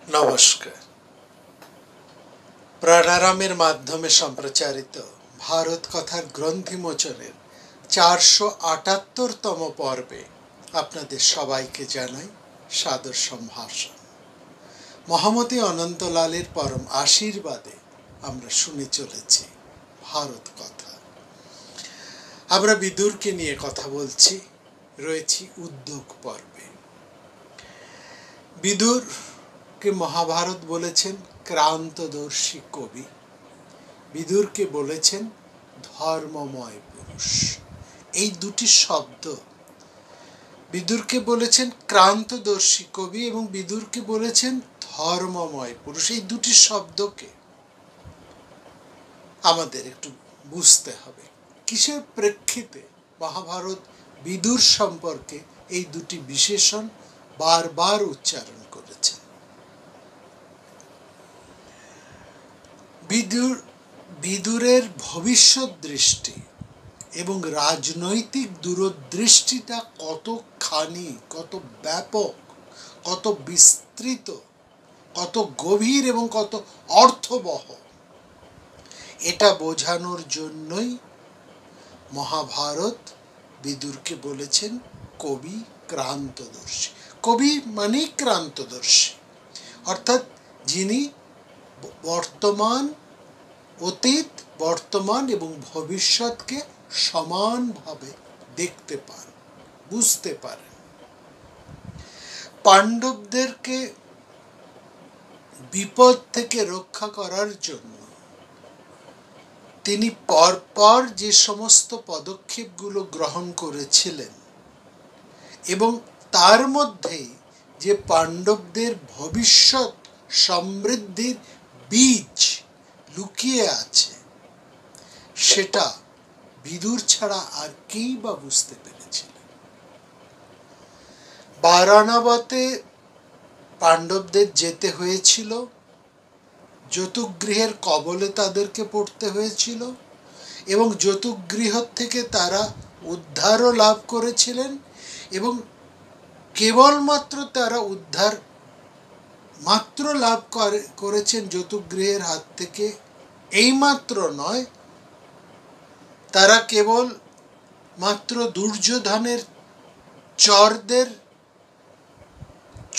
নমস্কার। প্রাণারামের মাধ্যমে সম্প্রচারিত ভারত কথার গ্রন্থিমোচনের 478তম পর্বে আপনাদের সবাইকে জানাই সাদর সম্ভাষণ। মহামতি অনন্তলালের পরম আশীর্বাদে আমরা শুনে চলেছি ভারত কথা। আমরা বিদুরকে নিয়ে কথা বলছি, রয়েছি উদ্যোগ পর্বে। বিদুরকে মহাভারত বলেছেন ক্রান্তদর্শী কবি, বিদুরকে বলেছেন ধর্মময় পুরুষ। এই দুটি শব্দ, বিদুরকে বলেছেন ক্রান্তদর্শী কবি এবং বিদুরকে বলেছেন ধর্মময় পুরুষ। এই দুটি শব্দকে আমাদের একটু বুঝতে হবে কিসের প্রেক্ষিতে মহাভারত বিদুর সম্পর্কে এই দুটি বিশেষণ বারবার উচ্চারণ করেছে। বিদুরের ভবিষ্যৎ দৃষ্টি এবং রাজনৈতিক দূরদৃষ্টিটা কতখানি, কত ব্যাপক, কত বিস্তৃত, কত গভীর এবং কত অর্থবহ, এটা বোঝানোর জন্যই মহাভারত বিদুরকে বলেছেন কবি ক্রান্তদর্শী। কবি মানেই ক্রান্তদর্শী, অর্থাৎ যিনি বর্তমান, অতীত, বর্তমান এবং ভবিষ্যৎকে সমানভাবে দেখতে পান, বুঝতে পারেন। পাণ্ডবদেরকে বিপদ থেকে রক্ষা করার জন্য তিনি পরপর যে সমস্ত পদক্ষেপগুলো গ্রহণ করেছিলেন এবং তার মধ্যেই যে পাণ্ডবদের ভবিষ্যৎ সমৃদ্ধির বীজ লুকিয়ে আছে, সেটা বিদুর ছাড়া আর কেই বা বুঝতে পেরেছিলেন। বারাণবতে পাণ্ডবদের যেতে হয়েছিল, যতুগৃহের কবলে তাদেরকে পড়তে হয়েছিল এবং যতুগৃহ থেকে তারা উদ্ধারও লাভ করেছিলেন এবং কেবলমাত্র তারা উদ্ধার মাত্র লাভ করেছেন যতুগৃহের হাত থেকে, এইমাত্র নয়, তারা কেবল মাত্র দুর্যোধনের চরদের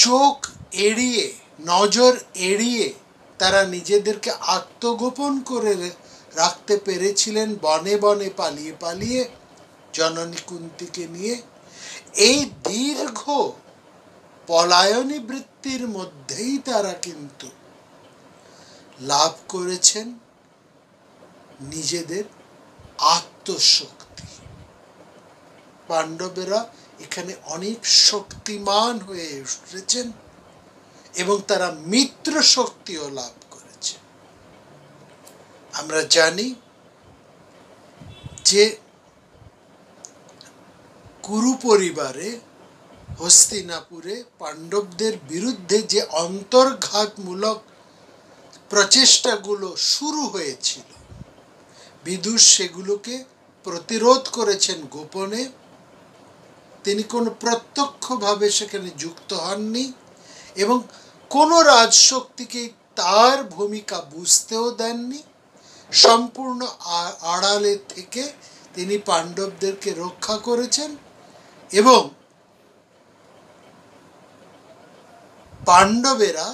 চোখ এড়িয়ে, নজর এড়িয়ে তারা নিজেদেরকে আত্মগোপন করে রাখতে পেরেছিলেন বনে বনে পালিয়ে পালিয়ে জননী কুন্তিকে নিয়ে। এই দীর্ঘ পলায়নী বৃত্তির মধ্যেই তারা কিন্তু লাভ করেছেন নিজেদের আত্মশক্তি। পাণ্ডবেরা এখানে অনেক শক্তিমান হয়ে উঠেছেন এবং তারা মিত্র শক্তিও লাভ করেছে। আমরা জানি যে কুরু পরিবারে হস্তিনাপুরে পাণ্ডবদের বিরুদ্ধে যে অন্তর্ঘাতমূলক প্রচেষ্টাগুলো শুরু হয়েছিল, বিদুর সেগুলোকে প্রতিরোধ করেছেন গোপনে। তিনি কোনো প্রত্যক্ষভাবে সেখানে যুক্ত হননি এবং কোনো রাজশক্তিকে তার ভূমিকা বুঝতেও দেননি। সম্পূর্ণ আড়ালে থেকে তিনি পাণ্ডবদেরকে রক্ষা করেছেন এবং পাণ্ডবেরা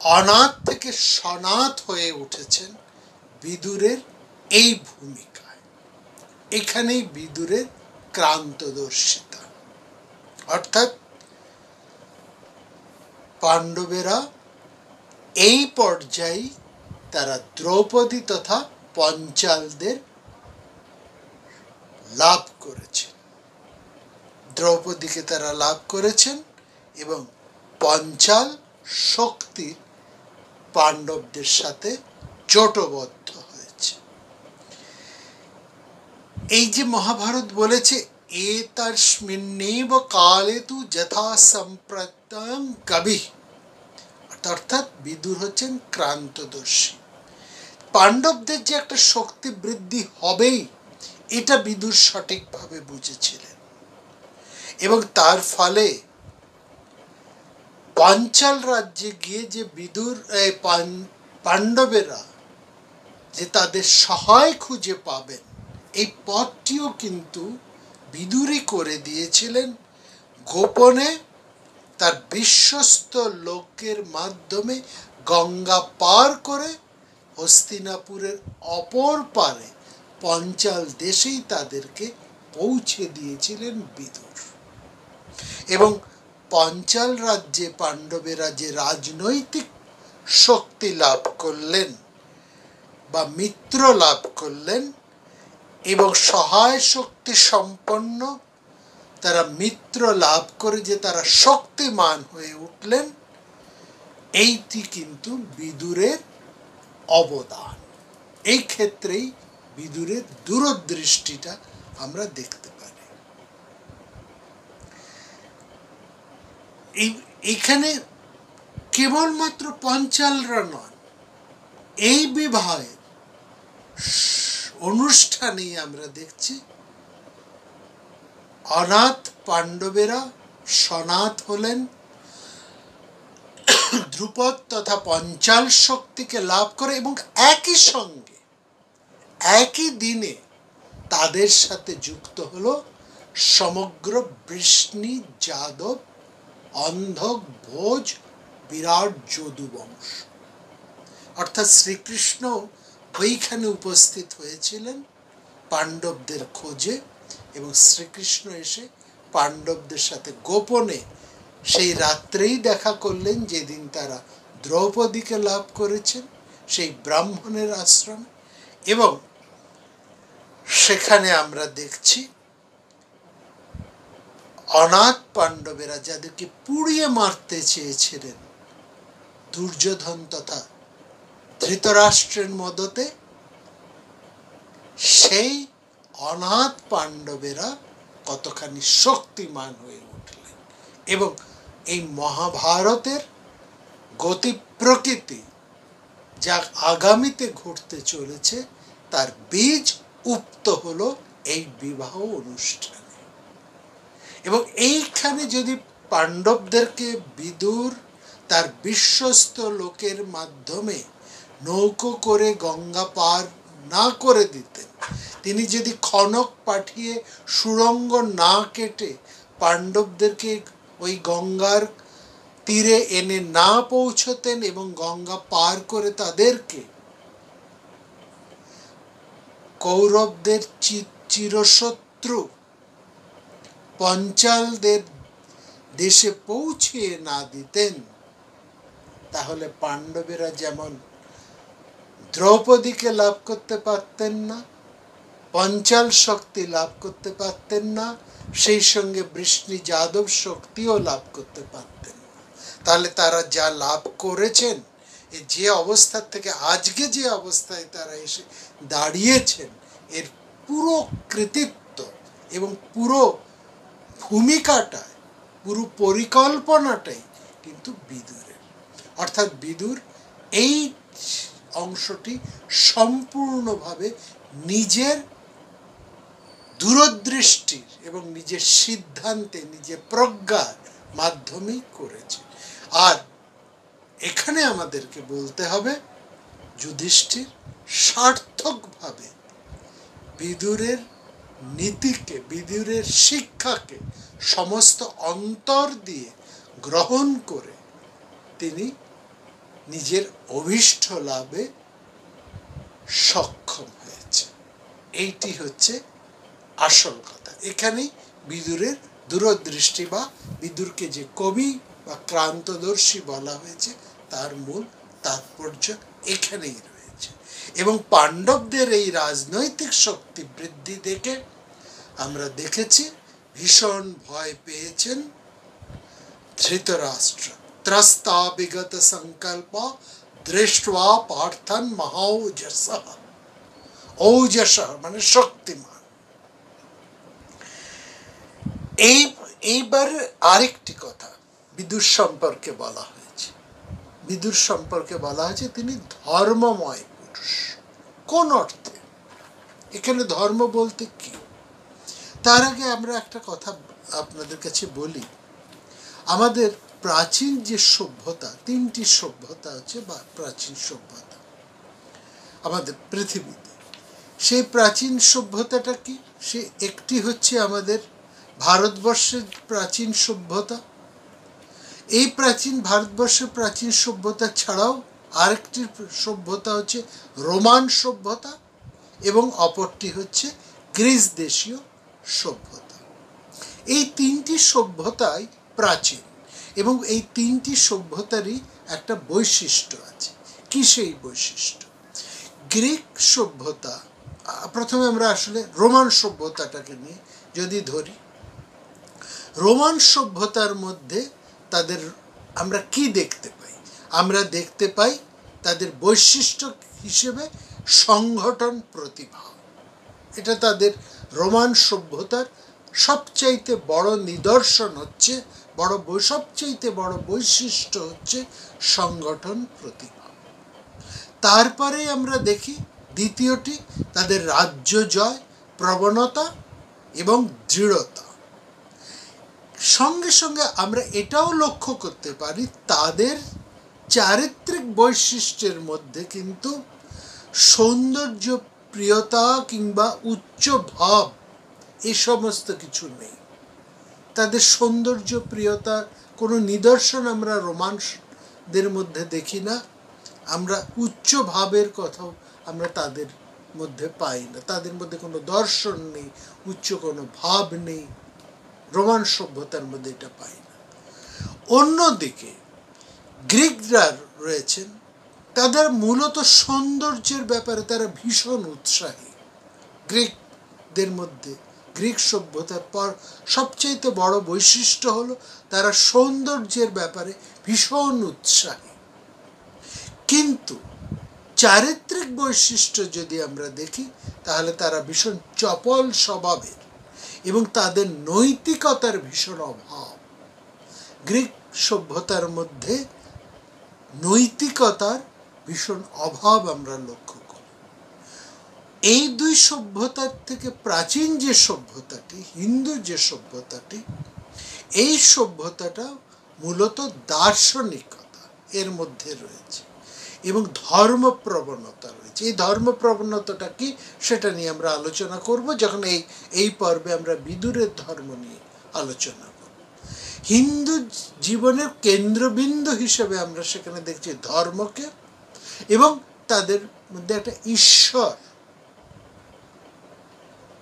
অনাথ থেকে সনাথ হয়ে উঠেছেন বিদুরের এই ভূমিকায়। এখানেই বিদুরের ক্রান্তদর্শিতা, অর্থাৎ পাণ্ডবেরা এই পর্যায়ে তারা দ্রৌপদী তথা পঞ্চালদের লাভ করেছেন। দ্রৌপদীকে তারা লাভ করেছেন এবং পঞ্চাল শক্তি পাণ্ডবদের সাথে জোটবদ্ধ হয়েছে। এই যে মহাভারত বলেছে এতস্মিন্নেব কালে তু যথা সম্প্রত্যং কবি, অর্থাৎ বিদুর হচ্ছেন ক্রান্তদর্শী। পাণ্ডবদের যে একটা শক্তি বৃদ্ধি হবেই, এটা বিদুর সঠিকভাবে বুঝেছিলেন এবং তার ফলে পাঞ্চাল রাজ্যে গিয়ে যে পাণ্ডবেরা যে তাদের সহায় খুঁজে পাবেন, এই পথটিও কিন্তু বিদুরই করে দিয়েছিলেন। গোপনে তার বিশ্বস্ত লোকের মাধ্যমে গঙ্গা পার করে হস্তিনাপুরের অপর পারে পঞ্চাল দেশেই তাদেরকে পৌঁছে দিয়েছিলেন বিদুর। এবং পঞ্চাল রাজ্যে পাণ্ডবেরা যে রাজনৈতিক শক্তি লাভ করলেন বা মিত্র লাভ করলেন এবং সহায় শক্তি সম্পন্ন তারা মিত্র লাভ করে যে তারা শক্তিমান হয়ে উঠলেন, এইটি কিন্তু বিদুরের অবদান। এই ক্ষেত্রেই বিদুরের দূরদৃষ্টিটা আমরা দেখতে পারি। এখানে কেবলমাত্র পঞ্চালরা নন, এই বিবাহের অনুষ্ঠানেই আমরা দেখছি অনাথ পাণ্ডবেরা সনাথ হলেন, ধ্রুপদ তথা পঞ্চাল শক্তিকে লাভ করে এবং একই সঙ্গে একই দিনে তাদের সাথে যুক্ত হলো সমগ্র বৃষ্ণি যাদব অন্ধক ভোজ বিরাট যদু বংশ। অর্থাৎ শ্রীকৃষ্ণ ওইখানে উপস্থিত হয়েছিলেন পাণ্ডবদের খোঁজে, এবং শ্রীকৃষ্ণ এসে পাণ্ডবদের সাথে গোপনে সেই রাত্রেই দেখা করলেন যেদিন তারা দ্রৌপদীকে লাভ করেছেন সেই ব্রাহ্মণের আশ্রমে। এবং সেখানে আমরা দেখছি অনাথ পাণ্ডবেরা যাদেরকে পুড়িয়ে মারতে চেয়েছিলেন দুর্যোধন তথা ধৃতরাষ্ট্রের মদতে, সেই অনাথ পাণ্ডবেরা কতখানি শক্তিমান হয়ে উঠলেন। এবং এই মহাভারতের গতি প্রকৃতি যা আগামীতে ঘটতে চলেছে তার বীজ উক্ত হলো এই বিবাহ অনুষ্ঠানে। এবং এইখানে যদি পাণ্ডবদেরকে বিদুর তার বিশ্বস্ত লোকের মাধ্যমে নৌকো করে গঙ্গা পার না করে দিতেন, তিনি যদি খনক পাঠিয়ে সুড়ঙ্গ না কেটে পাণ্ডবদেরকে ওই গঙ্গার তীরে এনে না পৌঁছতেন এবং গঙ্গা পার করে তাদেরকে কৌরবদের চিরশত্রু পঞ্চালদের দেশে পৌঁছিয়ে না দিতেন, তাহলে পাণ্ডবেরা যেমন দ্রৌপদীকে লাভ করতে পারতেন না, পঞ্চাল শক্তি লাভ করতে পারতেন না, সেই সঙ্গে বৃষ্ণি যাদব শক্তিও লাভ করতে পারতেন না। তাহলে তারা যা লাভ করেছেন, যে অবস্থা থেকে আজকে যে অবস্থায় তারা এসে দাঁড়িয়েছেন, এর পুরো কৃতিত্ব এবং পুরো ভূমিকাটা, পুরো পরিকল্পনাটাই কিন্তু বিদুরের। অর্থাৎ বিদুর এই অংশটি সম্পূর্ণভাবে নিজের দূরদৃষ্টির এবং নিজের সিদ্ধান্তে নিজের প্রজ্ঞার মাধ্যমেই করেছে। আর এখানে আমাদেরকে বলতে হবে যুধিষ্ঠির সার্থকভাবে বিদুরের নীতিকে, বিদুরের শিক্ষাকে সমস্ত অন্তর দিয়ে গ্রহণ করে তিনি নিজের অভীষ্ট লাভে সক্ষম হয়েছে। এইটি হচ্ছে আসল কথা। এখানেই বিদুরের দূরদৃষ্টি বা বিদুরকে যে কবি বা ক্রান্তদর্শী বলা হয়েছে তার মূল তাৎপর্য এখানেই রয়েছে। এবং পাণ্ডবদের এই রাজনৈতিক শক্তি বৃদ্ধি দেখে আমরা দেখেছি ভীষণ ভয় পেয়েছেন ধৃতরাষ্ট্র। ত্রস্তা বিগত সংকল্প দৃষ্ট্বা পার্থন মহাঔজসঃ। ঔজসঃ মানে শক্তিমান। এইবার আরেকটি কথা বিদুর সম্পর্কে বলা হয়েছে। বিদুর সম্পর্কে বলা হয়েছে তিনি ধর্মময় পুরুষ। কোন অর্থে? এখানে ধর্ম বলতে কি? তার আগে আমরা একটা কথা আপনাদের কাছে বলি। আমাদের প্রাচীন যে সভ্যতা, তিনটি সভ্যতা আছে বা প্রাচীন সভ্যতা আমাদের পৃথিবীতে, সেই প্রাচীন সভ্যতাটা কি? সে একটি হচ্ছে আমাদের ভারতবর্ষের প্রাচীন সভ্যতা। এই প্রাচীন ভারতবর্ষের প্রাচীন সভ্যতা ছাড়াও আরেকটি সভ্যতা হচ্ছে রোমান সভ্যতা, এবং অপরটি হচ্ছে গ্রিস দেশীয় সভ্যতা। এই তিনটি সভ্যতাই প্রাচীন, এবং এই তিনটি সভ্যতারই একটা বৈশিষ্ট্য আছে। কি সেই বৈশিষ্ট্য? গ্রিক সভ্যতা, প্রথমে আমরা আসলে রোমান সভ্যতাটাকে নিয়ে যদি ধরি, রোমান সভ্যতার মধ্যে তাদের আমরা কি দেখতে পাই? আমরা দেখতে পাই তাদের বৈশিষ্ট্য হিসেবে সংগঠন প্রতিভা। এটা তাদের রোমান সভ্যতার সবচাইতে বড় নিদর্শন হচ্ছে, সবচাইতে বড় বৈশিষ্ট্য হচ্ছে সংগঠন প্রতিভা। তারপরে আমরা দেখি দ্বিতীয়টি তাদের রাজ্য জয় প্রবণতা এবং দৃঢ়তা। সঙ্গে সঙ্গে আমরা এটাও লক্ষ্য করতে পারি তাদের চারিত্রিক বৈশিষ্ট্যের মধ্যে কিন্তু সৌন্দর্য প্রিয়তা কিংবা উচ্চ ভাব এ সমস্ত কিছু নেই। তাদের সৌন্দর্য প্রিয়তার কোনো নিদর্শন আমরা রোমানদের মধ্যে দেখি না। আমরা উচ্চ ভাবের কথাও আমরা তাদের মধ্যে পাই না। তাদের মধ্যে কোনো দর্শন নেই, উচ্চ কোনো ভাব নেই। রোমান সভ্যতার মধ্যে এটা পাই না। অন্যদিকে গ্রিকরা রয়েছেন, তাদের মূলত সৌন্দর্যের ব্যাপারে তারা ভীষণ উৎসাহী। গ্রিকদের মধ্যে, গ্রিক সভ্যতার পর সবচেয়ে বড় বৈশিষ্ট্য হলো তারা সৌন্দর্যের ব্যাপারে ভীষণ উৎসাহী। কিন্তু চারিত্রিক বৈশিষ্ট্য যদি আমরা দেখি, তাহলে তারা ভীষণ চপল স্বভাবের এবং তাদের নৈতিকতার ভীষণ অভাব। গ্রিক সভ্যতার মধ্যে নৈতিকতার ভীষণ অভাব আমরা লক্ষ্য করি। এই দুই সভ্যতার থেকে প্রাচীন যে সভ্যতাটি, হিন্দু যে সভ্যতাটি, এই সভ্যতাটা মূলত দার্শনিকতা এর মধ্যে রয়েছে এবং ধর্মপ্রবণতা রয়েছে। এই ধর্মপ্রবণতাটা কি সেটা নিয়ে আমরা আলোচনা করব যখন এই পর্বে আমরা বিদুরের ধর্ম নিয়ে আলোচনা করব। হিন্দু জীবনের কেন্দ্রবিন্দু হিসেবে আমরা সেখানে দেখছি ধর্মকে, এবং তাদের মধ্যে একটা ঈশ্বর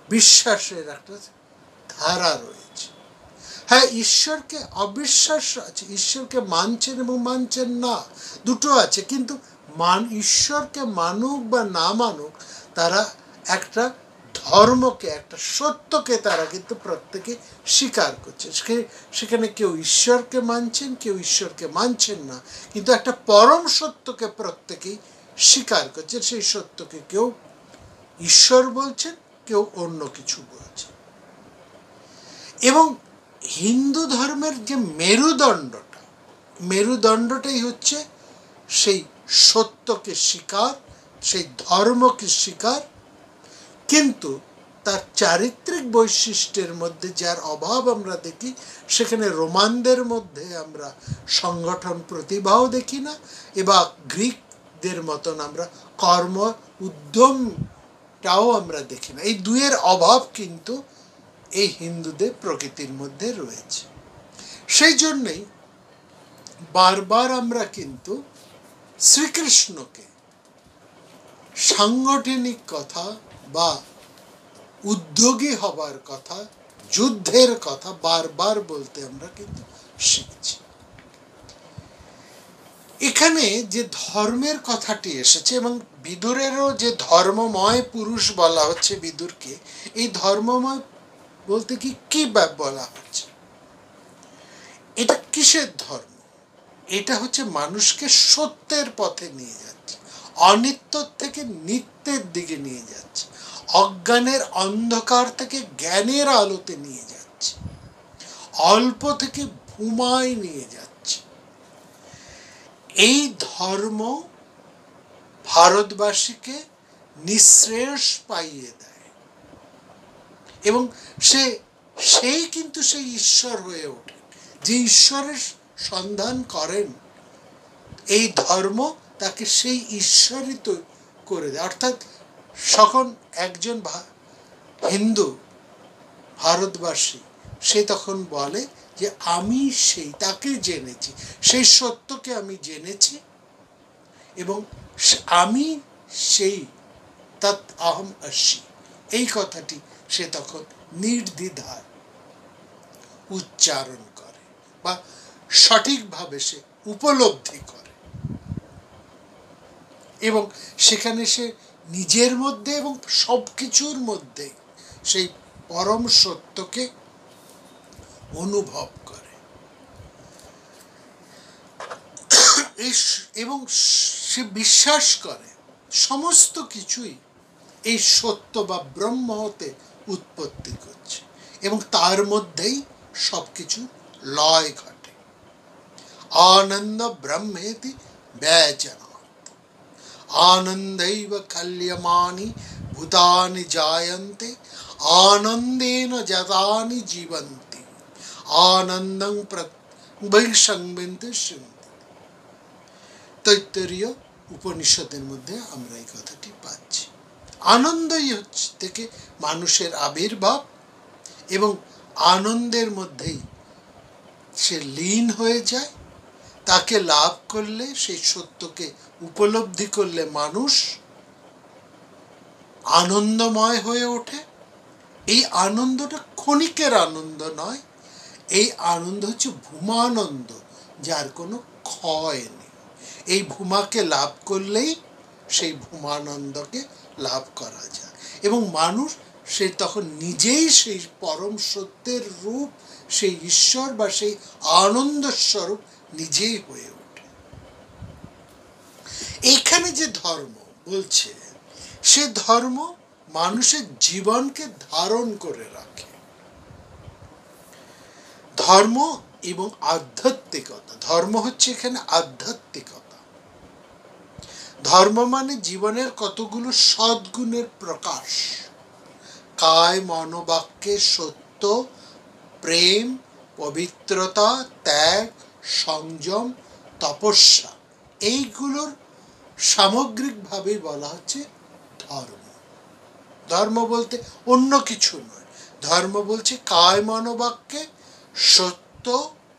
বিশ্বাসের একটা ধারা রয়েছে। হ্যাঁ, ঈশ্বরকে অবিশ্বাস আছে, ঈশ্বরকে মানছেন এবং মানছেন না, দুটো আছে। কিন্তু ঈশ্বরকে মানুক বা না মানুক, তারা একটা ধর্মকে, একটা সত্যকে তারা কিন্তু প্রত্যেকে স্বীকার করছে। সেখানে কেউ ঈশ্বরকে মানছেন, কেউ ঈশ্বরকে মানছেন না, কিন্তু একটা পরম সত্যকে প্রত্যেকেই স্বীকার করছে। সেই সত্যকে কেউ ঈশ্বর বলছেন, কেউ অন্য কিছু বলছেন। এবং হিন্দু ধর্মের যে মেরুদণ্ডটাই হচ্ছে সেই সত্যকে স্বীকার, সেই ধর্মকে স্বীকার, কিন্তু তার চারিত্রিক বৈশিষ্ট্যের মধ্যে যার অভাব আমরা দেখি, সেখানে রোমানদের মধ্যে আমরা সংগঠন প্রতিভাও দেখি না, এবং গ্রিকদের মতন আমরা কর্ম উদ্যমটাও আমরা দেখি না। এই দুয়ের অভাব কিন্তু এই হিন্দুদের প্রকৃতির মধ্যে রয়েছে। সেই জন্যই বারবার আমরা কিন্তু শ্রীকৃষ্ণকে সাংগঠনিক কথা বা উদ্যোগী হবার কথা, যুদ্ধের কথা বারবার বলতে আমরা কিন্তু শিখছি। এখানে যে ধর্মের কথাটি এসেছে, এবং বিদুরেরও যে ধর্মময় পুরুষ বলা হচ্ছে বিদুরকে, এই ধর্মময় বলতে কি বলা হচ্ছে? এটা কিসের ধর্ম? এটা হচ্ছে মানুষকে সত্যের পথে নিয়ে যাচ্ছে, অনিত্য থেকে নিত্যের দিকে নিয়ে যাচ্ছে, অজ্ঞানের অন্ধকার থেকে জ্ঞানের আলোতে নিয়ে যাচ্ছে, অল্প থেকে ভূমায় নিয়ে যাচ্ছে। এই ধর্ম ভারতবাসীকে নিঃশ্রেয়স পাইয়ে দেয়, এবং সেই কিন্তু সেই ঈশ্বর হয়ে ওঠে, যে ঈশ্বরের সন্ধান করেন, এই ধর্ম তাকে সেই ঈশ্বরই তো করে দেয়। অর্থাৎ যখন একজন হিন্দু ভারতবাসী সে তখন বলে যে আমি সেই তাকে জেনেছি, সেই সত্যকে আমি জেনেছি এবং আমি সেই তৎ অহম অসি, এই কথাটি সে তখন নির্দ্বিধায় উচ্চারণ করে বা সঠিকভাবে সে উপলব্ধি করে এবং সেখানে সে নিজের মধ্যে এবং সব কিছুর মধ্যে সেই পরম সত্যকে অনুভব করে এবং সে বিশ্বাস করে সমস্ত কিছুই এই সত্য বা ব্রহ্ম হতে উৎপত্তি করছে এবং তার মধ্যেই সবকিছু লয় ঘটে। আনন্দ ব্রহ্মেতি ব্যজনাৎ আনন্दैव कल्यमानि भूतानि जायन्ते आनन्देन जतानि जीवन्ति आनन्दं वैषम्यन्ति। তৈত্তরীয় উপনিষদের মধ্যে আমরা এই কথাটি পাচ্ছি। আনন্দই হচ্ছে থেকে মানুষের আবির্ভাব এবং আনন্দের মধ্যেই সে লীন হয়ে যায়। তাকে লাভ করলে, সেই সত্যকে উপলব্ধি করলে মানুষ আনন্দময় হয়ে ওঠে। এই আনন্দটা ক্ষণিকের আনন্দ নয়, এই আনন্দ হচ্ছে ভূমানন্দ, যার কোনো ক্ষয় নেই। এই ভূমাকে লাভ করলেই সেই ভূমানন্দকে লাভ করা যায় এবং মানুষ সে তখন নিজেই সেই পরম সত্যের রূপ, সেই ঈশ্বর বা সেই আনন্দ স্বরূপ নিজেই হয়ে ওঠে। এইখানে যে ধর্ম বলছে, সে ধর্ম মানুষের জীবনকে ধারণ করে রাখে। ধর্ম এবং আধ্যাত্মিকতা, ধর্ম হচ্ছে এখানে আধ্যাত্মিকতা। ধর্ম মানে জীবনের কতগুলো সদ্গুণের প্রকাশ। কায় মনোবাক্যে সত্য, প্রেম, পবিত্রতা, ত্যাগ, সংযম, তপস্যা, এইগুলোর সামগ্রিকভাবে বলা হচ্ছে ধর্ম। ধর্ম বলতে অন্য কিছু নয়, ধর্ম বলছে কায় মনোবাক্যে সত্য,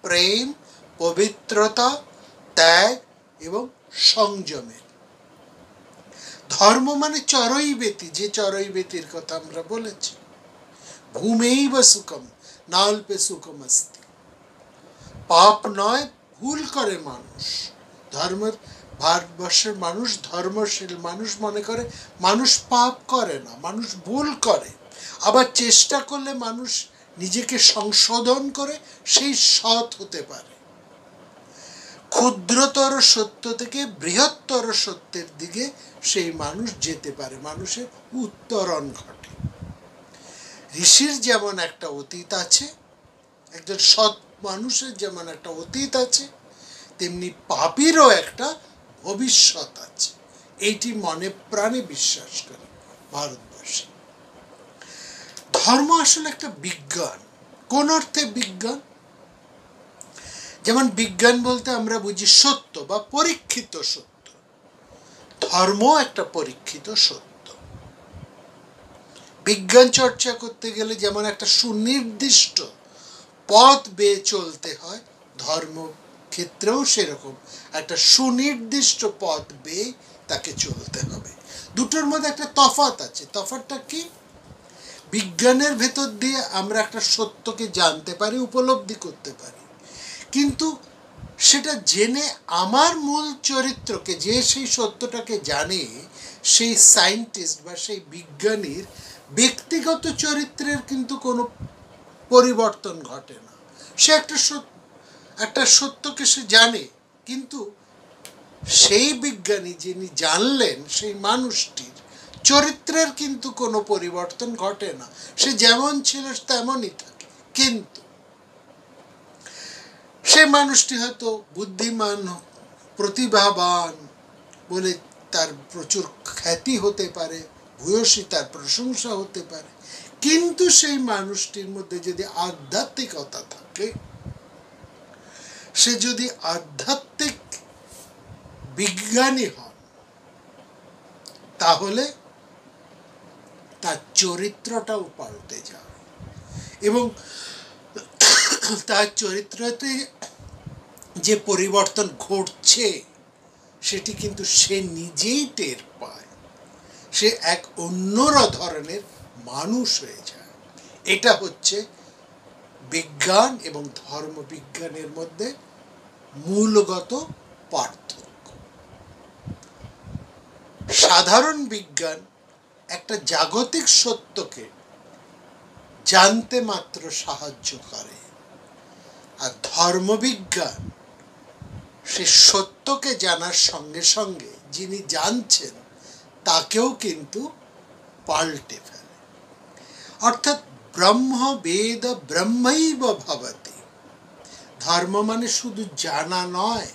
প্রেম, পবিত্রতা, ত্যাগ এবং সংযমের। ধর্ম মানে চরৈবেতি, যে চরৈবেতির কথা আমরা বলেছি, ভূমেইব সুখম নাল্পে সুখম অস্তি। পাপ নয়, ভুল করে মানুষ। ধর্মের ভারতবর্ষের মানুষ, ধর্মশীল মানুষ মনে করে মানুষ পাপ করে না, মানুষ ভুল করে। আবার চেষ্টা করলে মানুষ নিজেকে সংশোধন করে সেই সৎ হতে পারে। ক্ষুদ্রতর সত্য থেকে বৃহত্তর সত্যের দিকে সেই মানুষ যেতে পারে, মানুষের উত্তরণ ঘটে। ঋষির যেমন একটা অতীত আছে, একজন সৎ মানুষের যেমন একটা অতীত আছে, তেমনি পাপীরও একটা ভবিষ্যৎ আছে। এইটি মনে প্রাণে বিশ্বাস করে ভারতবর্ষে। ধর্ম আসলে একটা বিজ্ঞান। কোন অর্থে বিজ্ঞান? যেমন বিজ্ঞান বলতে আমরা বুঝি সত্য বা পরীক্ষিত সত্য, ধর্ম একটা পরীক্ষিত সত্য। বিজ্ঞান চর্চা করতে গেলে যেমন একটা সুনির্দিষ্ট পথ বেয়ে চলতে হয়, ধর্ম ক্ষেত্রেও সেরকম একটা সুনির্দিষ্ট পথ বেয়ে তাকে চলতে হবে। দুটোর মধ্যে একটা তফাৎ আছে। তফাৎটা কি? বিজ্ঞানের ভেতর দিয়ে আমরা একটা সত্যকে জানতে পারি, উপলব্ধি করতে পারি, কিন্তু সেটা জেনে আমার মূল চরিত্রকে, যে সেই সত্যটাকে জানে, সেই সায়েন্টিস্ট বা সেই বিজ্ঞানীর ব্যক্তিগত চরিত্রের কিন্তু কোনো পরিবর্তন ঘটে না। সে একটা সত্যকে সে জানে, কিন্তু সেই বিজ্ঞানী যিনি জানলেন, সেই মানুষটির চরিত্রের কিন্তু কোনো পরিবর্তন ঘটে না। সে যেমন ছিল তেমনই থাকে, কিন্তু সে মানুষটি হয়তো বুদ্ধিমান, প্রতিভাবান বলে তার প্রচুর খ্যাতি হতে পারে, ভূয়সী তার প্রশংসা হতে পারে, কিন্তু সেই মানুষটির মধ্যে যদি আধ্যাত্মিকতা থাকে, সে যদি আধ্যাত্মিক বিজ্ঞানী হন তাহলে তার চরিত্রটাও পাল্টে যায় এবং তার চরিত্রতে যে পরিবর্তন ঘটছে সেটি কিন্তু সে নিজেই টের পায়। সে এক অন্য ধরনের মানুষ হয়ে যায়। এটা হচ্ছে বিজ্ঞান এবং ধর্মবিজ্ঞানের মধ্যে মূলগত পার্থক্য। সাধারণ বিজ্ঞান একটা জাগতিক সত্যকে জানতে মাত্র সাহায্য করে, আর ধর্মবিজ্ঞান সে সত্যকে জানার সঙ্গে সঙ্গে যিনি জানছেন তাকেও কিন্তু পাল্টে ফেলে। অর্থাৎ ব্রহ্ম বেদ ব্রহ্মৈব ভবতি। ধর্ম মানে শুধু জানা নয়,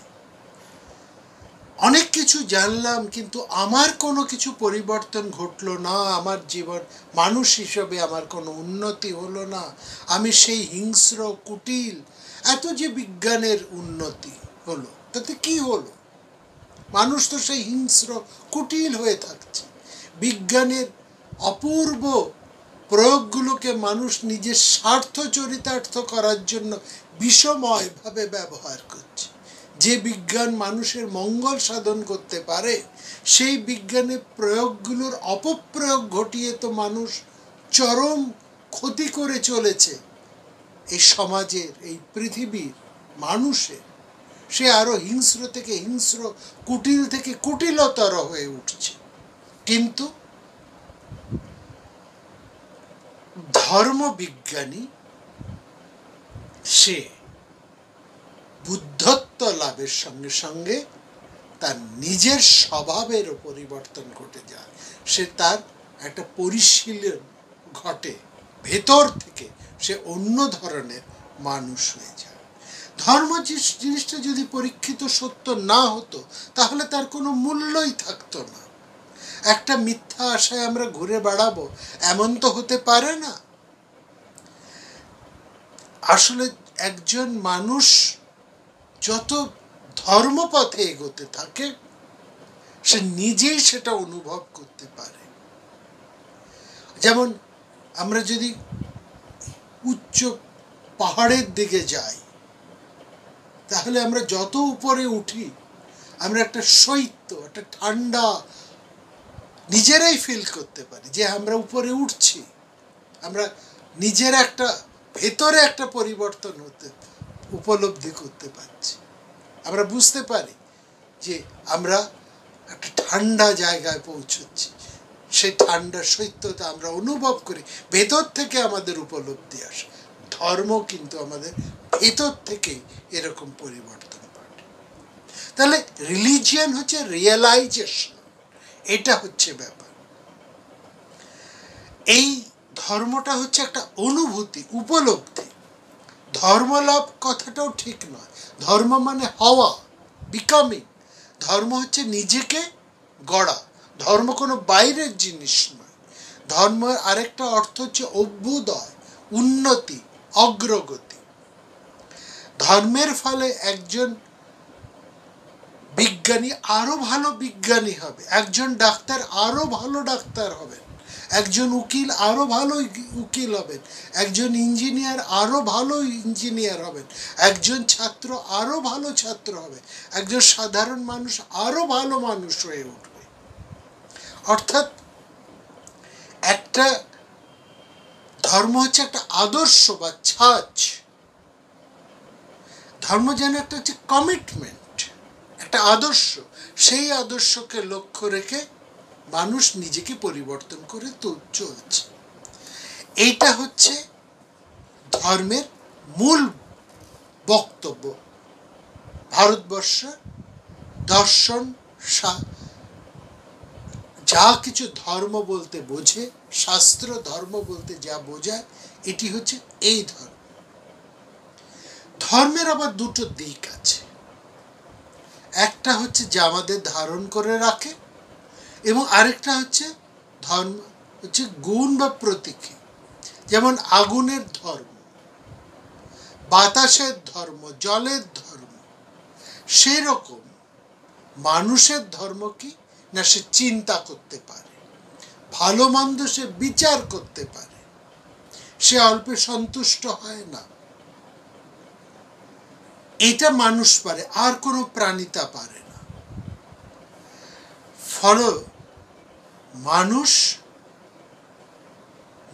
অনেক কিছু জানলাম কিন্তু আমার কোনো কিছু পরিবর্তন ঘটলো না, আমার জীবন মানুষ হিসেবে আমার কোনো উন্নতি হলো না, আমি সেই হিংস্র কুটিল, এত যে বিজ্ঞানের উন্নতি হলো তাতে কি হলো? মানুষ তো সেই হিংস্র কুটিল হয়ে থাকছে। বিজ্ঞানের অপূর্ব প্রয়োগগুলোকে মানুষ নিজের স্বার্থ চরিতার্থ করার জন্য বিষময়ভাবে ব্যবহার করছে। যে বিজ্ঞান মানুষের মঙ্গল সাধন করতে পারে সেই বিজ্ঞানের প্রয়োগগুলোর অপপ্রয়োগ ঘটিয়ে তো মানুষ চরম ক্ষতি করে চলেছে এই সমাজের, এই পৃথিবীর মানুষের। সে আরো হিংস্র থেকে হিংস্র, কুটিল থেকে কুটিলতর হয়ে উঠছে। কিন্তু ধর্মবিজ্ঞানী সে বুদ্ধত্ব লাভের সঙ্গে সঙ্গে তার নিজের স্বভাবেরও পরিবর্তন ঘটে যায়। সে তার একটা পরিশীলন ঘটে, ভেতর থেকে সে অন্য ধরনের মানুষ হয়ে যায়। ধর্ম জিনিসটা যদি পরীক্ষিত সত্য না হতো তাহলে তার কোনো মূল্যই থাকতো না। একটা মিথ্যা আশায় আমরা ঘুরে বেড়াবো এমন তো হতে পারে না। আসলে একজন মানুষ যত ধর্মপথে এগোতে থাকে সে নিজেই সেটা অনুভব করতে পারে। যেমন আমরা যদি উচ্চ পাহাড়ের দিকে যাই তাহলে আমরা যত উপরে উঠি আমরা একটা শৈত্য, একটা ঠান্ডা নিজেরাই ফিল করতে পারি যে আমরা উপরে উঠছি। আমরা নিজের একটা ভেতরে একটা পরিবর্তন উপলব্ধি করতে পারছি। আমরা বুঝতে পারি যে আমরা একটা ঠান্ডা জায়গায় পৌঁছচ্ছি। সেই ঠান্ডা শৈত্যতা আমরা অনুভব করি, ভেতর থেকে আমাদের উপলব্ধি আসে। ধর্ম কিন্তু আমাদের ভেতর থেকে এরকম পরিবর্তন পায়। তাহলে রিলিজিয়ান হচ্ছে রিয়েলাইজেশন, এটা হচ্ছে ব্যাপার। এই ধর্মটা হচ্ছে একটা অনুভূতি, উপলব্ধি। ধর্মলাভ কথাটাও ঠিক নয়। ধর্ম মানে হওয়া, বিকামিং। ধর্ম হচ্ছে নিজেকে গড়া। ধর্ম কোনো বাইরের জিনিস নয়। ধর্মের আরেকটা অর্থ হচ্ছে অভ্যুদয়, উন্নতি, অগ্রগতি। ধর্মের ফলে একজন বিজ্ঞানী আরো ভালো বিজ্ঞানী হবে, একজন ডাক্তার আরো ভালো ডাক্তার হবেন, একজন উকিল আরো ভালো উকিল হবেন, একজন ইঞ্জিনিয়ার আরো ভালো ইঞ্জিনিয়ার হবেন, একজন ছাত্র আরো ভালো ছাত্র হবে, একজন সাধারণ মানুষ আরো ভালো মানুষ হয়ে উঠবে। অর্থাৎ একটা ধর্ম হচ্ছে একটা আদর্শ বা ছাঁচ। ধর্ম যেন একটা হচ্ছে কমিটমেন্ট, একটা আদর্শ। সেই আদর্শকে লক্ষ্য রেখে মানুষ নিজেকে পরিবর্তন করে চলছে। এইটা হচ্ছে ধর্মের মূল বক্তব্য। ভারতবর্ষ দর্শন যা কিছু ধর্ম বলতে বোঝে, শাস্ত্র ধর্ম বলতে যা বোঝায়, এটি হচ্ছে এই ধর্ম। ধর্মের আবার দুটো দিক আছে। একটা হচ্ছে যা আমাদের ধারণ করে রাখে, এবং আরেকটা হচ্ছে ধর্ম হচ্ছে গুণ বা প্রতীকী। যেমন আগুনের ধর্ম, বাতাসের ধর্ম, জলের ধর্ম, সেরকম মানুষের ধর্ম কি না, সে চিন্তা করতে পারে, ভালো মন্দ সে বিচার করতে পারে, সে অল্পে সন্তুষ্ট হয় না। এটা মানুষ পারে, আর কোনো প্রাণী তা পারে না। ফলে মানুষ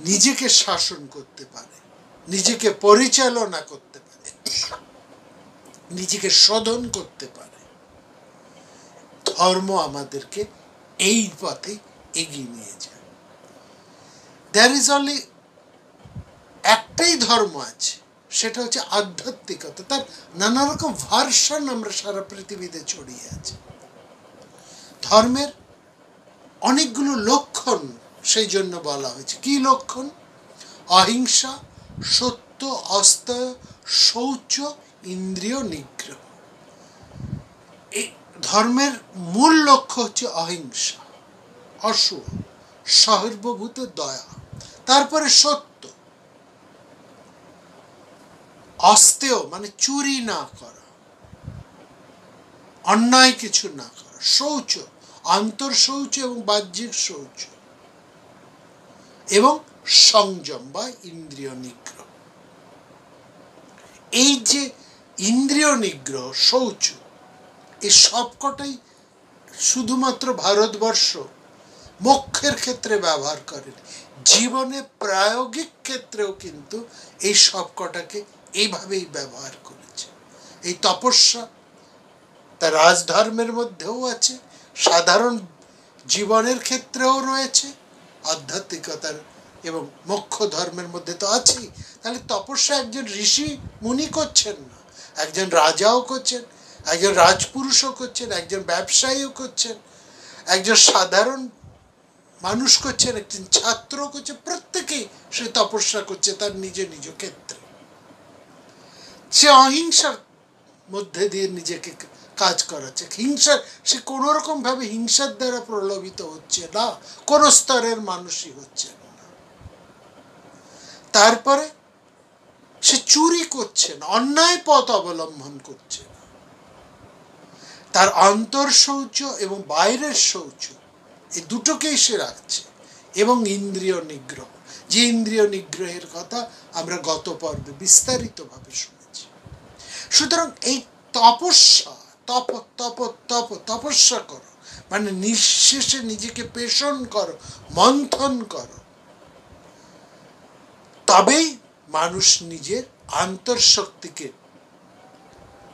নিজেকে শাসন করতে পারে, নিজেকে পরিচালনা করতে পারে, নিজেকে শোধন করতে পারে। ধর্ম আমাদেরকে এই পথে এগিয়ে নিয়ে যায়। দেয়ার ইজ অনলি একটাই ধর্ম আছে, সেটা হচ্ছে আধ্যাত্মিকতা। তার নানা রকম ভার্সন আমরা সারা পৃথিবীতে ছড়িয়ে আছে। ধর্মের অনেকগুলো লক্ষণ সেই জন্য বলা হয়েছে। কি লক্ষণ? অহিংসা, সত্য, অস্তেয়, শৌচ, ইন্দ্রিয় নিগ্রহ। এই ধর্মের মূল লক্ষ্য হচ্ছে অহিংসা, অসুর, সর্বভূত দয়া। তারপরে সত্য, অস্তেয় মানে চুরি না করা, অন্যায় কিছু না করা, শৌচ, আন্তর শৌচ এবং বাহ্যিক শৌচ, এবং সংযম বা ইন্দ্রিয় নিগ্রহ। এই যে ইন্দ্রিয় নিগ্রহ, শৌচ, এই সবকটাই শুধুমাত্র ভারতবর্ষ মোক্ষের ক্ষেত্রে ব্যবহার করেন, জীবনে প্রায়োগিক ক্ষেত্রেও কিন্তু এই সবকটাকে এইভাবেই ব্যবহার করেছে। এই তপস্যা তা রাজধর্মের মধ্যেও আছে, সাধারণ জীবনের ক্ষেত্রেও রয়েছে, আধ্যাত্মিকতার এবং মোক্ষ ধর্মের মধ্যে তো আছেই। তাহলে তপস্যা একজন ঋষি মুনি করছেন না, একজন রাজাও করছেন, একজন রাজপুরুষও করছেন, একজন ব্যবসায়ীও করছেন, একজন সাধারণ মানুষ করছেন, একজন ছাত্র করছে, প্রত্যেকেই সে তপস্যা করছে তার নিজ নিজ ক্ষেত্রে। সে অহিংসার মধ্যে দিয়ে নিজেকে কাজ করাচ্ছে। হিংসা, সে কোনো রকম ভাবে হিংসার দ্বারা প্রলোভিত হচ্ছে না, কোন স্তরের মানুষই হচ্ছে না। তারপরে সে চুরি করছে না, অন্যায় পথ অবলম্বন করছে না। তার অন্তর শৌচ এবং বাইরের শৌচ, এই দুটোকেই সে রাখছে। এবং ইন্দ্রিয় নিগ্রহ, যে ইন্দ্রিয় নিগ্রহের কথা আমরা গত পর্বে বিস্তারিতভাবে শুনেছি। সুতরাং এই তপস্যা, তপ তপ তপ তপস্যা করো মানে নিঃশেষে নিজেকে পেষণ করো, মন্থন করো, তবেই মানুষ নিজের আন্তঃশক্তিকে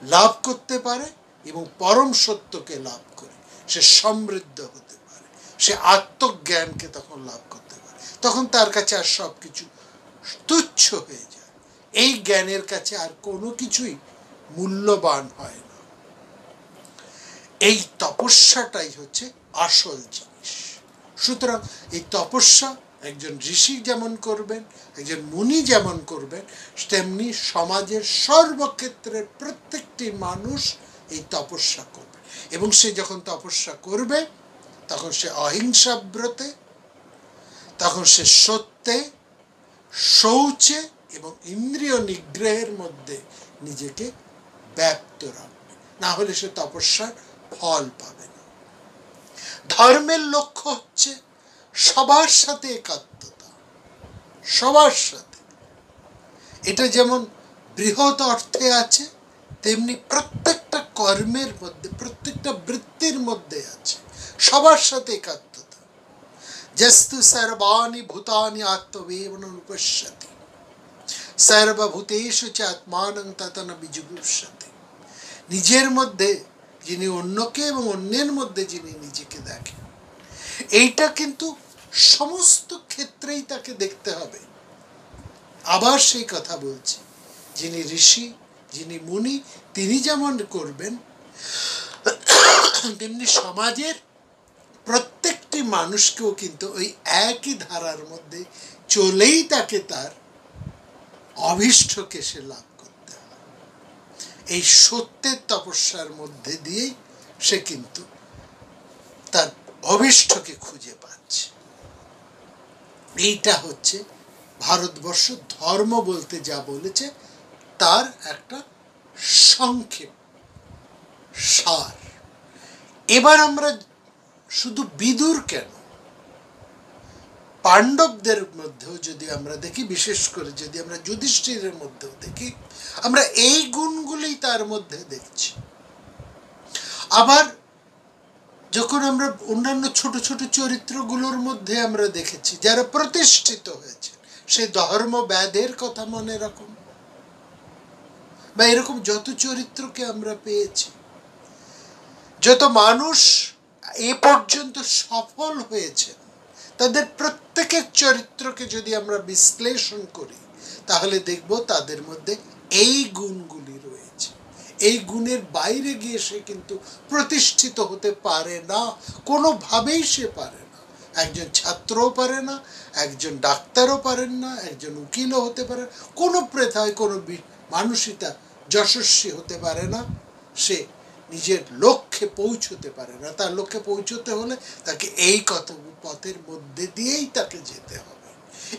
লাভ করতে পারে এবং পরম সত্যকে লাভ করে সে সমৃদ্ধ হতে পারে, সে আত্মজ্ঞানকে তখন লাভ করতে পারে। তখন তার কাছে আর সব কিছু তুচ্ছ হয়ে যায়, এই জ্ঞানের কাছে আর কোনো কিছুই মূল্যবান হয় না। এই তপস্যাটাই হচ্ছে আসল জিনিস। সুতরাং এই তপস্যা একজন ঋষি যেমন করবেন, একজন মুনি যেমন করবেন, তেমনি সমাজের সর্বক্ষেত্রে প্রত্যেকটি মানুষ এই তপস্যা করবে। এবং সে যখন তপস্যা করবে তখন সে অহিংসাব্রতে, তখন সে সত্যে, শৌচে এবং ইন্দ্রিয় নিগ্রহের মধ্যে নিজেকে ব্যপ্ত রাখবে, না হলে সে তপস্যার ফল পাবে না। ধর্মের লক্ষ্য হচ্ছে সবার সাথে একাত্মতা, সবার সাথে। এটা যেমন বৃহৎ অর্থে আছে, তেমনি প্রত্যেকটা কর্মের মধ্যে, প্রত্যেকটা বৃত্তির মধ্যে আছে সবার সাথে একাত্মতা। যস্তু সর্বাণি ভূতানি আত্মবেবনুপশ্যতি সর্বভূতেষু চ আত্মানং ততন বিজুগুপ্সতি। নিজের মধ্যে যিনি অন্যকে এবং অন্যের মধ্যে যিনি নিজেকে দেখেন, এইটা কিন্তু সমস্ত ক্ষেত্রেই তাকে দেখতে হবে। আবার সেই কথা বলছি, যিনি ঋষি, যিনি মুনি, তিনি যেমন করবেন, তেমনি সমাজের প্রত্যেকটি মানুষকেও কিন্তু ওই একই ধারার মধ্যে চলেই তাকে তার অভীষ্টকে সে লাভ করতে হয়। এই সত্যের তপস্যার মধ্যে দিয়েই সে কিন্তু তার অভীষ্টকে খুঁজে পাচ্ছে। এইটা হচ্ছে ভারতবর্ষ ধর্ম বলতে যা বলেছে তার একটা সংক্ষেপ। সার। এবার আমরা শুধু বিদুর কেন, পাণ্ডবদের মধ্যেও যদি আমরা দেখি, বিশেষ করে যদি আমরা যুধিষ্ঠিরের মধ্যেও দেখি, আমরা এই গুণগুলি তার মধ্যে দেখছি। আবার যখন আমরা অন্যান্য ছোট ছোট চরিত্রগুলোর মধ্যে আমরা দেখেছি যারা প্রতিষ্ঠিত হয়েছে, সেই ধর্ম ব্যাধের কথা মনে রাখুন, বা এরকম যত চরিত্রকে আমরা পেয়েছি, যত মানুষ এ পর্যন্ত সফল হয়েছে, তাদের প্রত্যেকের চরিত্রকে যদি আমরা বিশ্লেষণ করি তাহলে দেখব তাদের মধ্যে এই গুণগুলি রয়েছে। এই গুণের বাইরে গিয়ে সে কিন্তু প্রতিষ্ঠিত হতে পারে না, কোনোভাবেই সে পারে না। একজন ছাত্রও পারে না, একজন ডাক্তারও পারেন না, একজন উকিলও হতে পারে, কোনো প্রেতায় কোনো মানুষই তা যশস্বী হতে পারে না, সে নিজের লক্ষ্যে পৌঁছতে পারে না। তার লক্ষ্যে পৌঁছতে হলে তাকে এই পথের মধ্যে দিয়েই তাকে যেতে হবে,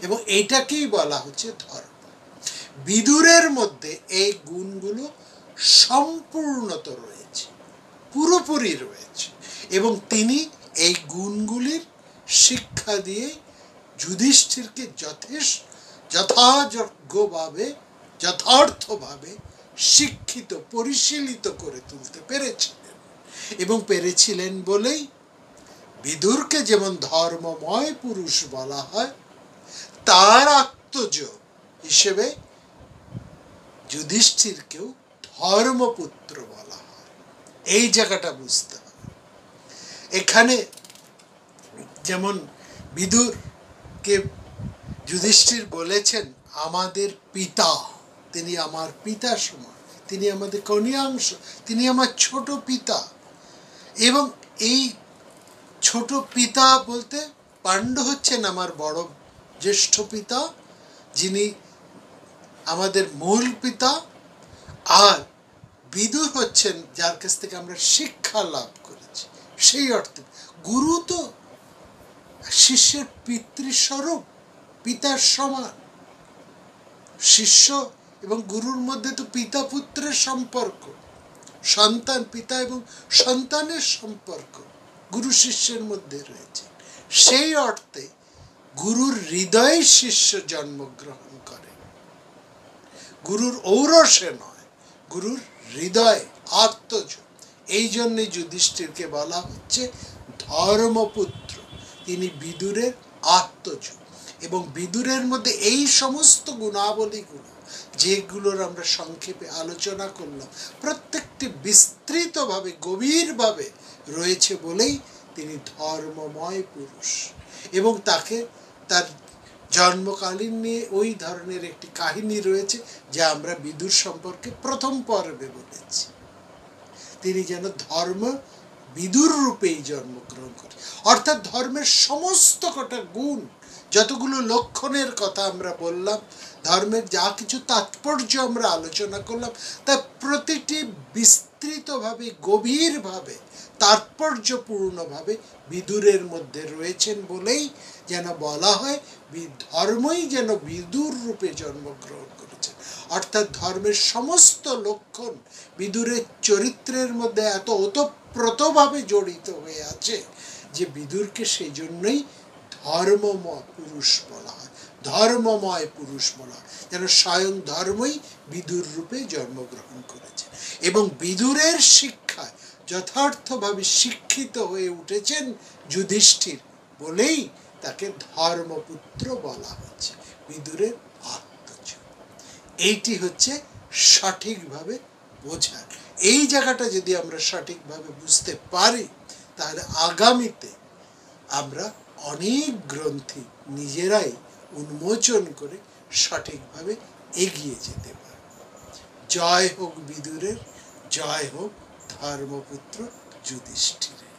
এবং এইটাকেই বলা হচ্ছে ধর্ম। বিদুরের মধ্যে এই গুণগুলো সম্পূর্ণত রয়েছে, পুরোপুরি রয়েছে, এবং তিনি এই গুণগুলির শিক্ষা দিয়ে যুধিষ্ঠিরকে যথাযোগ্যভাবে, যথার্থভাবে শিক্ষিত, পরিশীলিত করে তুলতে পেরেছিলেন। এবং পেরেছিলেন বলেই বিদুরকে যেমন ধর্মময় পুরুষ বলা হয়, তার আত্মজ হিসেবে যুধিষ্ঠিরকেও ধর্মপুত্র বলা হয়। এই জায়গাটা বুঝতে হবে। এখানে যেমন বিদুরকে যুধিষ্ঠির বলেছেন আমাদের পিতা, তিনি আমার পিতা সমান, তিনি আমাদের কনিয়াংশ, তিনি আমার ছোট পিতা। এবং এই ছোট পিতা বলতে পাণ্ডু হচ্ছেন আমার বড় জ্যেষ্ঠ পিতা, যিনি আমাদের মূল পিতা, আর বিদুর হচ্ছেন যার কাছ থেকে আমরা শিক্ষা লাভ করেছি। সেই অর্থে গুরু তো শিষ্যের পিতৃস্বরূপ, পিতার সমান। শিষ্য এবং গুরুর মধ্যে তো পিতা পুত্রের সম্পর্ক, সন্তান পিতা এবং সন্তানের সম্পর্ক গুরু শিষ্যের মধ্যে রয়েছে। সেই অর্থে গুরুর হৃদয়ে শিষ্য জন্মগ্রহণ করে, গুরুর ঔরসে নয়, গুরুর হৃদয়ে, আত্মজ। এই জন্যে যুধিষ্ঠিরকে বলা হচ্ছে ধর্মপুত্র, তিনি বিদুরের আত্মজ। এবং বিদুরের মধ্যে এই সমস্ত গুণাবলীগুলো, যেগুলোর আমরা সংক্ষেপে আলোচনা করলাম, প্রত্যেকটি বিস্তৃতভাবে, গভীরভাবে রয়েছে বলেই তিনি ধর্মময় পুরুষ। এবং তাকে তার জন্মকালীন নিয়ে ওই ধরনের একটি কাহিনী রয়েছে, যা আমরা বিদুর সম্পর্কে প্রথম পর্বে বলেছি। তিনি যেন ধর্ম বিদুর রূপেই জন্মগ্রহণ করে, অর্থাৎ ধর্মের সমস্ত কটা গুণ, যতগুলো লক্ষণের কথা আমরা বললাম, ধর্মের যা কিছু তাৎপর্য আমরা আলোচনা করলাম, তা প্রতিটি বিস্তৃতভাবে, গভীরভাবে, তাৎপর্যপূর্ণভাবে বিদুরের মধ্যে রয়েছেন বলেই যেন বলা হয় ধর্মই যেন বিদুর রূপে জন্মগ্রহণ করেছেন। অর্থাৎ ধর্মের সমস্ত লক্ষণ বিদুরের চরিত্রের মধ্যে এত ওতপ্রোতভাবে জড়িত হয়ে আছে যে বিদুরকে সেই জন্যই ধর্মময় পুরুষ বলা হয়, ধর্মময় পুরুষ বলা হয়, যেন স্বয়ং ধর্মই বিদুর রূপে জন্মগ্রহণ করেছে। এবং বিদুরের শিক্ষায় যথার্থভাবে শিক্ষিত হয়ে উঠেছেন যুধিষ্ঠির বলেই তাকে ধর্মপুত্র বলা হচ্ছে, বিদুরের আত্মজ। এইটি হচ্ছে সঠিকভাবে বোঝার। এই জায়গাটা যদি আমরা সঠিকভাবে বুঝতে পারি, তাহলে আগামীতে আমরা অনেক গ্রন্থি নিজেরাই উন্মোচন করে সঠিকভাবে এগিয়ে যেতে পারব। জয় হোক বিদুরের, জয় হোক ধর্মপুত্র যুধিষ্ঠিরের।